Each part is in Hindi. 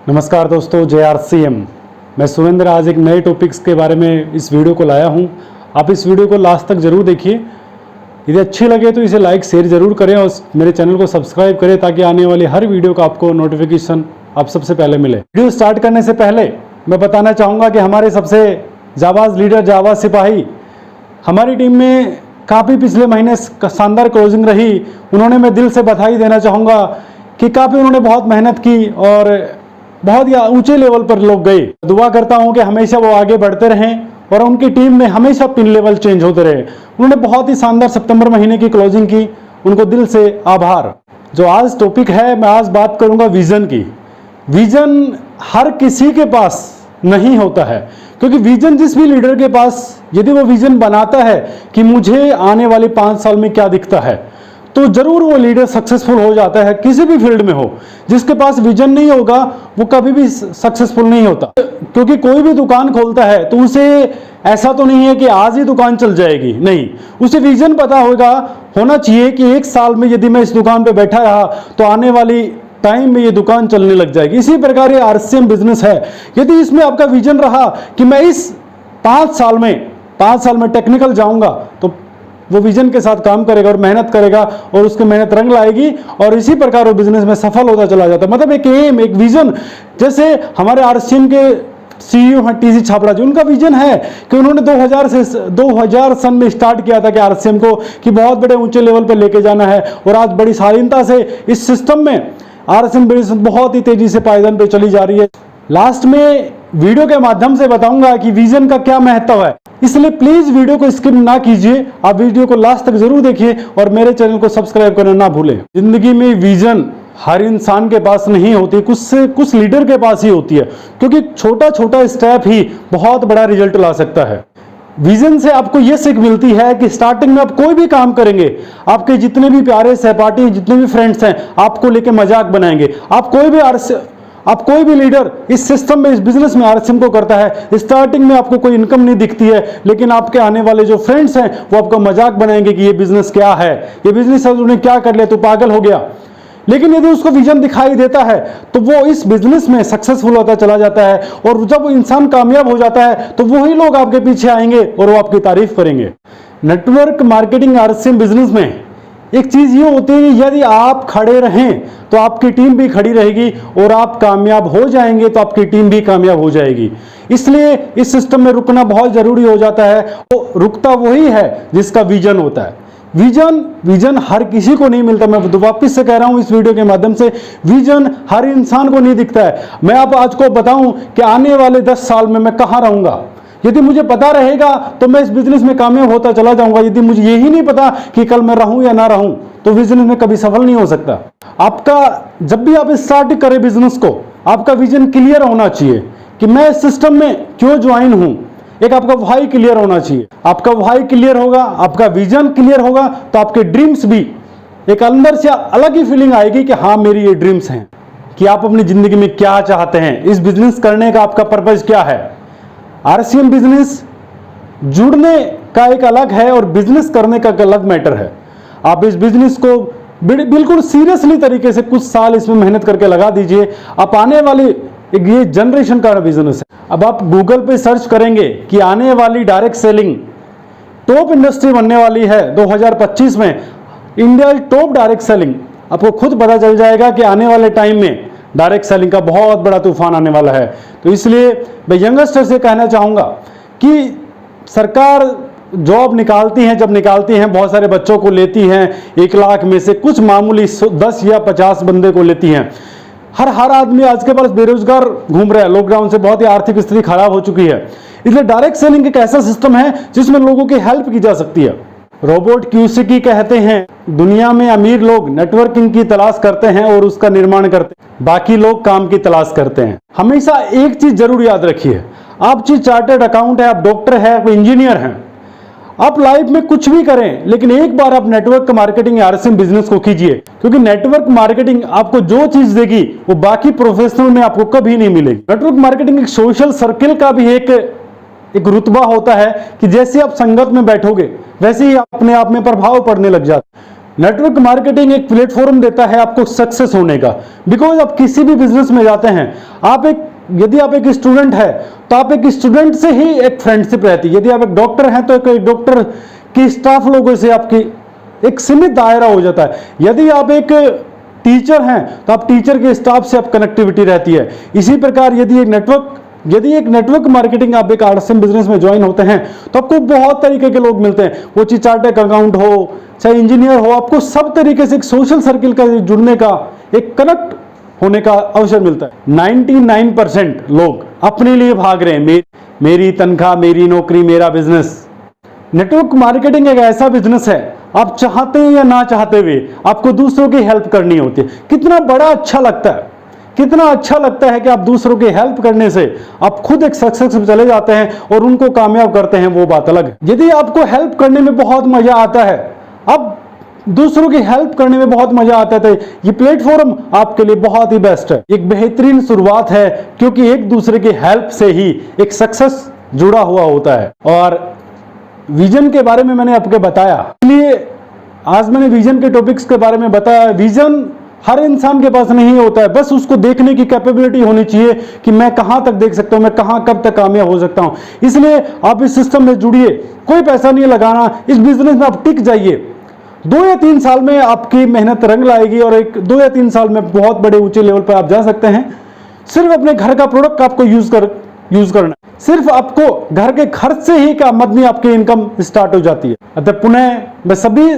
नमस्कार दोस्तों, JRCM। मैं सुरेंद्र आज एक नए टॉपिक्स के बारे में इस वीडियो को लाया हूं। आप इस वीडियो को लास्ट तक ज़रूर देखिए। यदि अच्छी लगे तो इसे लाइक शेयर ज़रूर करें और मेरे चैनल को सब्सक्राइब करें ताकि आने वाली हर वीडियो का आपको नोटिफिकेशन आप सबसे पहले मिले। वीडियो स्टार्ट करने से पहले मैं बताना चाहूँगा कि हमारे सबसे जाबाज लीडर जाबाज सिपाही हमारी टीम में काफ़ी पिछले महीने शानदार क्लोजिंग रही। उन्होंने मैं दिल से बधाई देना चाहूँगा कि काफ़ी उन्होंने बहुत मेहनत की और बहुत ही ऊंचे लेवल पर लोग गए। दुआ करता हूं कि हमेशा वो आगे बढ़ते रहें और उनकी टीम में हमेशा पिन लेवल चेंज होते रहे। उन्होंने बहुत ही शानदार सितंबर महीने की क्लोजिंग की, उनको दिल से आभार। जो आज टॉपिक है, मैं आज बात करूंगा विजन की। विजन हर किसी के पास नहीं होता है, क्योंकि विजन जिस भी लीडर के पास यदि वो विजन बनाता है कि मुझे आने वाले 5 साल में क्या दिखता है, तो जरूर वो लीडर सक्सेसफुल हो जाता है, किसी भी फील्ड में हो। जिसके पास विजन नहीं होगा वो कभी भी सक्सेसफुल नहीं होता। क्योंकि कोई भी दुकान खोलता है तो उसे ऐसा तो नहीं है कि आज ही दुकान चल जाएगी, नहीं, उसे विजन पता होना चाहिए कि 1 साल में यदि मैं इस दुकान पे बैठा रहा तो आने वाली टाइम में ये दुकान चलने लग जाएगी। इसी प्रकार ये RCM बिजनेस है। यदि इसमें आपका विजन रहा कि मैं इस 5 साल में टेक्निकल जाऊंगा, तो वो विजन के साथ काम करेगा और मेहनत करेगा और उसकी मेहनत रंग लाएगी और इसी प्रकार वो बिजनेस में सफल होता चला जाता है। मतलब एक एम, एक विजन। जैसे हमारे RCM के CEO हैं TC छापड़ा जी, उनका विजन है कि उन्होंने 2000 सन में स्टार्ट किया था कि RCM को कि बहुत बड़े ऊंचे लेवल पर लेके जाना है और आज बड़ी शालीनता से इस सिस्टम में RCM बिजनेस बहुत ही तेजी से पायदान पे चली जा रही है। लास्ट में वीडियो के माध्यम से बताऊंगा कि विजन का क्या महत्व है, इसलिए प्लीज वीडियो को स्किप ना कीजिए। आप वीडियो को लास्ट तक जरूर देखिए और मेरे चैनल को सब्सक्राइब करना ना भूलें। जिंदगी में विजन हर इंसान के पास नहीं होती, कुछ लीडर के पास ही होती है, क्योंकि छोटा छोटा स्टेप ही बहुत बड़ा रिजल्ट ला सकता है। विजन से आपको यह सीख मिलती है कि स्टार्टिंग में आप कोई भी काम करेंगे, आपके जितने भी प्यारे सहपाठी, जितने भी फ्रेंड्स हैं, आपको लेके मजाक बनाएंगे। आप कोई भी लीडर इस सिस्टम में, इस बिजनेस में RCM को करता है, स्टार्टिंग में आपको कोई इनकम नहीं दिखती है, लेकिन आपके आने वाले जो फ्रेंड्स हैं वो आपका मजाक बनाएंगे कि ये बिजनेस क्या है, ये बिजनेस उन्होंने क्या कर लिया, तो पागल हो गया। लेकिन यदि उसको विजन दिखाई देता है तो वो इस बिजनेस में सक्सेसफुल होता चला जाता है और जब वो इंसान कामयाब हो जाता है तो वही लोग आपके पीछे आएंगे और वो आपकी तारीफ करेंगे। नेटवर्क मार्केटिंग RCM बिजनेस में एक चीज ये होती है कि यदि आप खड़े रहें तो आपकी टीम भी खड़ी रहेगी और आप कामयाब हो जाएंगे तो आपकी टीम भी कामयाब हो जाएगी। इसलिए इस सिस्टम में रुकना बहुत जरूरी हो जाता है। तो रुकता वही है जिसका विजन होता है। विजन हर किसी को नहीं मिलता। मैं वापिस से कह रहा हूं इस वीडियो के माध्यम से, विजन हर इंसान को नहीं दिखता है। मैं आप आज को बताऊं कि आने वाले 10 साल में मैं कहां रहूंगा, यदि मुझे पता रहेगा तो मैं इस बिजनेस में कामयाब होता चला जाऊंगा। यदि मुझे यही नहीं पता कि कल मैं रहूं या ना रहूं, तो बिजनेस में कभी सफल नहीं हो सकता। आपका जब भी आप स्टार्ट करें बिजनेस को, आपका विजन क्लियर होना चाहिए कि मैं इस सिस्टम में क्यों ज्वाइन हूं। एक आपका वाई क्लियर होना चाहिए। आपका वाई क्लियर होगा, आपका विजन क्लियर होगा, तो आपके ड्रीम्स भी एक अंदर से अलग ही फीलिंग आएगी कि हाँ, मेरी ये ड्रीम्स हैं, कि आप अपनी जिंदगी में क्या चाहते हैं, इस बिजनेस करने का आपका पर्पज क्या है। RCM बिजनेस जुड़ने का एक अलग है और बिजनेस करने का एक अलग मैटर है। आप इस बिजनेस को बिल्कुल सीरियसली तरीके से कुछ साल इसमें मेहनत करके लगा दीजिए। आप आने वाली एक ये जनरेशन का बिजनेस है। अब आप गूगल पे सर्च करेंगे कि आने वाली डायरेक्ट सेलिंग टॉप इंडस्ट्री बनने वाली है 2025 में, इंडिया टॉप डायरेक्ट सेलिंग, आपको खुद पता चल जाएगा कि आने वाले टाइम में डायरेक्ट सेलिंग का बहुत बड़ा तूफान आने वाला है। तो इसलिए मैं यंगस्टर से कहना चाहूँगा कि सरकार जॉब निकालती हैं, जब निकालती हैं बहुत सारे बच्चों को लेती हैं। 1 लाख में से कुछ मामूली 10 या 50 बंदे को लेती हैं। हर आदमी आज के पास बेरोजगार घूम रहा है। लॉकडाउन से बहुत ही आर्थिक स्थिति खराब हो चुकी है। इसलिए डायरेक्ट सेलिंग एक ऐसा सिस्टम है जिसमें लोगों की हेल्प की जा सकती है। रोबोट QC कहते हैं, दुनिया में अमीर लोग नेटवर्किंग की तलाश करते हैं और उसका निर्माण करते हैं, बाकी लोग काम की तलाश करते हैं। हमेशा एक चीज जरूर याद रखिए, आप चार्टर्ड अकाउंट है, आप डॉक्टर है, आप इंजीनियर हैं, आप लाइफ में कुछ भी करें, लेकिन एक बार आप नेटवर्क मार्केटिंग RCM बिजनेस को कीजिए, क्योंकि नेटवर्क मार्केटिंग आपको जो चीज देगी वो बाकी प्रोफेशनल में आपको कभी नहीं मिलेगी। नेटवर्क मार्केटिंग एक सोशल सर्किल का भी एक रुतबा होता है कि जैसे आप संगत में बैठोगे वैसे ही अपने आप में प्रभाव पड़ने लग जाता है। नेटवर्क मार्केटिंग एक प्लेटफॉर्म देता है आपको सक्सेस होने का। बिकॉज आप किसी भी बिजनेस में जाते हैं, यदि आप एक स्टूडेंट है तो आप एक स्टूडेंट से ही एक फ्रेंडशिप रहती है। यदि आप एक डॉक्टर हैं तो एक डॉक्टर की स्टाफ लोगों से आपकी एक सीमित दायरा हो जाता है। यदि आप एक टीचर हैं तो आप टीचर के स्टाफ से आप कनेक्टिविटी रहती है। इसी प्रकार यदि एक नेटवर्क मार्केटिंग आप एक आरसीएम बिजनेस में ज्वाइन होते हैं तो आपको बहुत तरीके के लोग मिलते हैं। वो चाहे चार्टर्ड अकाउंट हो, चाहे इंजीनियर हो, आपको सब तरीके से एक सोशल सर्किल का जुड़ने का, एक कनेक्ट होने का अवसर मिलता है। 99% लोग अपने लिए भाग रहे हैं, मेरी तनख्वाह, मेरी नौकरी, मेरा बिजनेस। नेटवर्क मार्केटिंग एक ऐसा बिजनेस है, आप चाहते हैं या ना चाहते हुए आपको दूसरों की हेल्प करनी होती है। कितना बड़ा अच्छा लगता है, कितना अच्छा लगता है कि आप दूसरों की हेल्प करने से आप खुद एक सक्सेस में चले जाते हैं और उनको कामयाब करते हैं, वो बात अलग है। यदि आपको हेल्प करने में बहुत मजा आता है, अब दूसरों की हेल्प करने में बहुत मजा आता है, तो ये प्लेटफॉर्म आपके लिए बहुत ही बेस्ट है। एक बेहतरीन शुरुआत है, क्योंकि एक दूसरे की हेल्प से ही एक सक्सेस जुड़ा हुआ होता है। और विजन के बारे में मैंने आपको बताया, इसलिए आज मैंने विजन के टॉपिक्स के बारे में बताया। विजन हर इंसान के पास नहीं होता है, बस उसको देखने की कैपेबिलिटी होनी चाहिए कि मैं कहां तक देख सकता हूं, मैं कहां कब तक कामयाब हो सकता हूं। इसलिए आप इस सिस्टम में जुड़िए, कोई पैसा नहीं लगाना, इस बिजनेस में आप टिक जाइए। 2 या 3 साल में आपकी मेहनत रंग लाएगी और 2 या 3 साल में बहुत बड़े ऊंचे लेवल पर आप जा सकते हैं। सिर्फ अपने घर का प्रोडक्ट आपको यूज करना, सिर्फ आपको घर के खर्च से ही आमदनी, आपकी इनकम स्टार्ट हो जाती है। अतः पुनः मैं सभी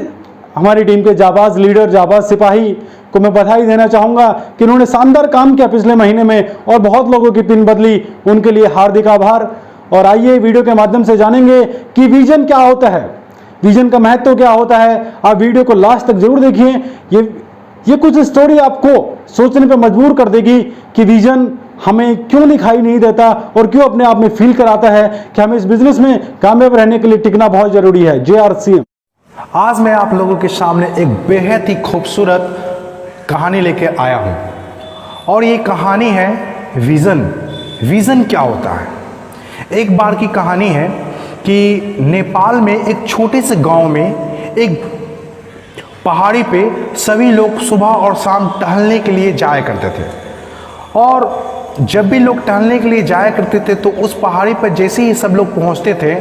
हमारी टीम के जाबाज लीडर, जाबाज सिपाही को मैं बधाई देना चाहूंगा कि उन्होंने शानदार काम किया पिछले महीने में और बहुत लोगों की पिन बदली। उनके लिए हार्दिक आभार। और आइए वीडियो के माध्यम से जानेंगे कि विजन क्या होता है, विजन का महत्व क्या होता है। आप वीडियो को लास्ट तक जरूर देखिए। ये कुछ स्टोरी आपको सोचने पर मजबूर कर देगी कि विजन हमें क्यों दिखाई नहीं देता और क्यों अपने आप में फील कराता है कि हमें इस बिजनेस में कामयाब रहने के लिए टिकना बहुत जरूरी है। JRCM। आज मैं आप लोगों के सामने एक बेहद ही खूबसूरत कहानी लेके आया हूं और ये कहानी है विजन। विजन क्या होता है? एक बार की कहानी है कि नेपाल में एक छोटे से गांव में एक पहाड़ी पे सभी लोग सुबह और शाम टहलने के लिए जाया करते थे। और जब भी लोग टहलने के लिए जाया करते थे तो उस पहाड़ी पर जैसे ही सब लोग पहुंचते थे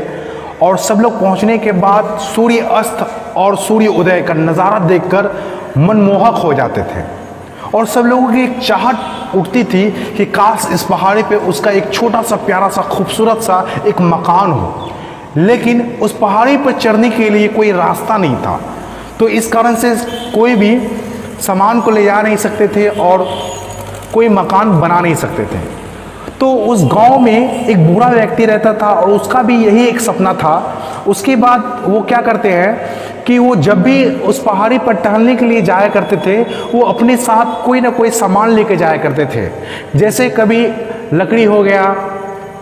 और सब लोग पहुंचने के बाद सूर्य अस्त और सूर्य उदय का नज़ारा देखकर मनमोहक हो जाते थे और सब लोगों की एक चाहत उठती थी कि काश इस पहाड़ी पे उसका एक छोटा सा प्यारा सा खूबसूरत सा एक मकान हो। लेकिन उस पहाड़ी पर चढ़ने के लिए कोई रास्ता नहीं था, तो इस कारण से कोई भी सामान को ले जा नहीं सकते थे और कोई मकान बना नहीं सकते थे। तो उस गांव में एक बूढ़ा व्यक्ति रहता था और उसका भी यही एक सपना था। उसके बाद वो क्या करते हैं कि वो जब भी उस पहाड़ी पर टहलने के लिए जाया करते थे, वो अपने साथ कोई ना कोई सामान लेके जाया करते थे। जैसे कभी लकड़ी हो गया,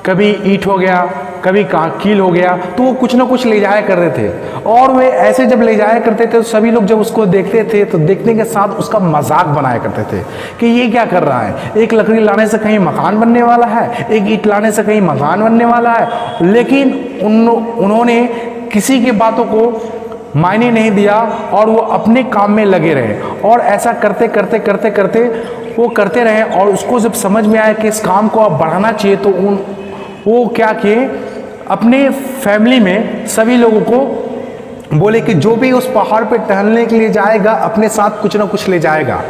कभी ईंट हो गया, कभी कील हो गया, तो वो कुछ ना कुछ ले जाया करते थे। और वे ऐसे जब ले जाया करते थे तो सभी लोग जब उसको देखते थे तो देखने के साथ उसका मजाक बनाया करते थे कि ये क्या कर रहा है, एक लकड़ी लाने से कहीं मकान बनने वाला है, एक ईंट लाने से कहीं मकान बनने वाला है। लेकिन उन्होंने किसी की बातों को मायने नहीं दिया और वो अपने काम में लगे रहे और ऐसा करते करते करते करते वो करते रहे। और उसको जब समझ में आया कि इस काम को अब बढ़ाना चाहिए तो वो क्या किए, अपने फैमिली में सभी लोगों को बोले कि जो भी उस पहाड़ पे टहलने के लिए जाएगा अपने साथ कुछ ना कुछ ले जाएगा।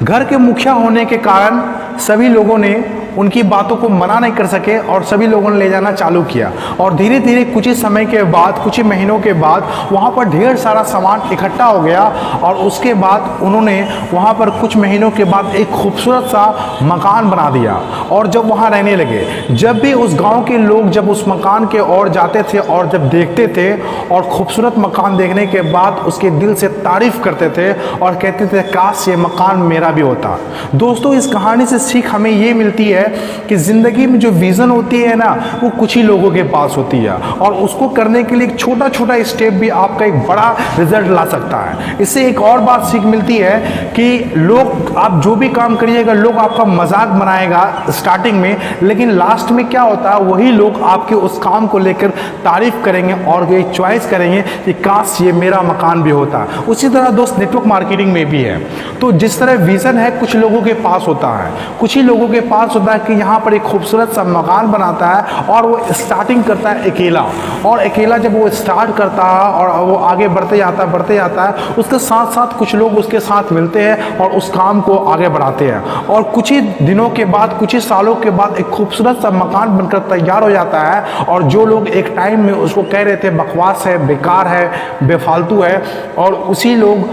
घर के मुखिया होने के कारण सभी लोगों ने उनकी बातों को मना नहीं कर सके और सभी लोगों ने ले जाना चालू किया। और धीरे धीरे कुछ ही समय के बाद, कुछ ही महीनों के बाद वहाँ पर ढेर सारा सामान इकट्ठा हो गया और उसके बाद उन्होंने वहाँ पर कुछ महीनों के बाद एक खूबसूरत सा मकान बना दिया और जब वहाँ रहने लगे। जब भी उस गांव के लोग जब उस मकान के ओर जाते थे और जब देखते थे और खूबसूरत मकान देखने के बाद उसके दिल से तारीफ करते थे और कहते थे काश ये मकान मेरा भी होता। दोस्तों, इस कहानी से सीख हमें ये मिलती है है कि ज़िंदगी में जो विज़न होती है ना, वो कुछ ही लोगों के पास होती है, और उसको करने के लिए एक छोटा छोटा स्टेप भी आपका एक बड़ा रिजल्ट ला सकता है। इससे एक और बात सीख मिलती है कि लोग, आप जो भी काम करिएगा, लोग आपका मजाक बनाएगा स्टार्टिंग में, लेकिन लास्ट में क्या होता है, वही लोग आपके उस काम को लेकर तारीफ करेंगे और ये चॉइस करेंगे कि काश ये मेरा मकान भी होता। उसी तरह दोस्त नेटवर्क मार्केटिंग में भी है। तो जिस तरह विज़न है कुछ लोगों के पास होता है, कुछ ही लोगों के पास होता है कि यहाँ पर एक खूबसूरत सा मकान बनाता है और वो स्टार्टिंग करता है अकेला, और अकेला जब वो स्टार्ट करता है और वो आगे बढ़ते जाता है, उसके साथ साथ कुछ लोग उसके साथ मिलते हैं और उस काम को आगे बढ़ाते हैं, और कुछ ही दिनों के बाद, कुछ ही सालों के बाद एक खूबसूरत सा मकान बनकर तैयार हो जाता है। और जो लोग एक टाइम में उसको कह रहे थे बकवास है, बेकार है, बेफालतू है, और उसी लोग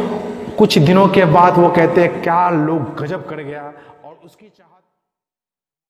कुछ दिनों के बाद वो कहते हैं क्या लोग गजब कर गया, और उसकी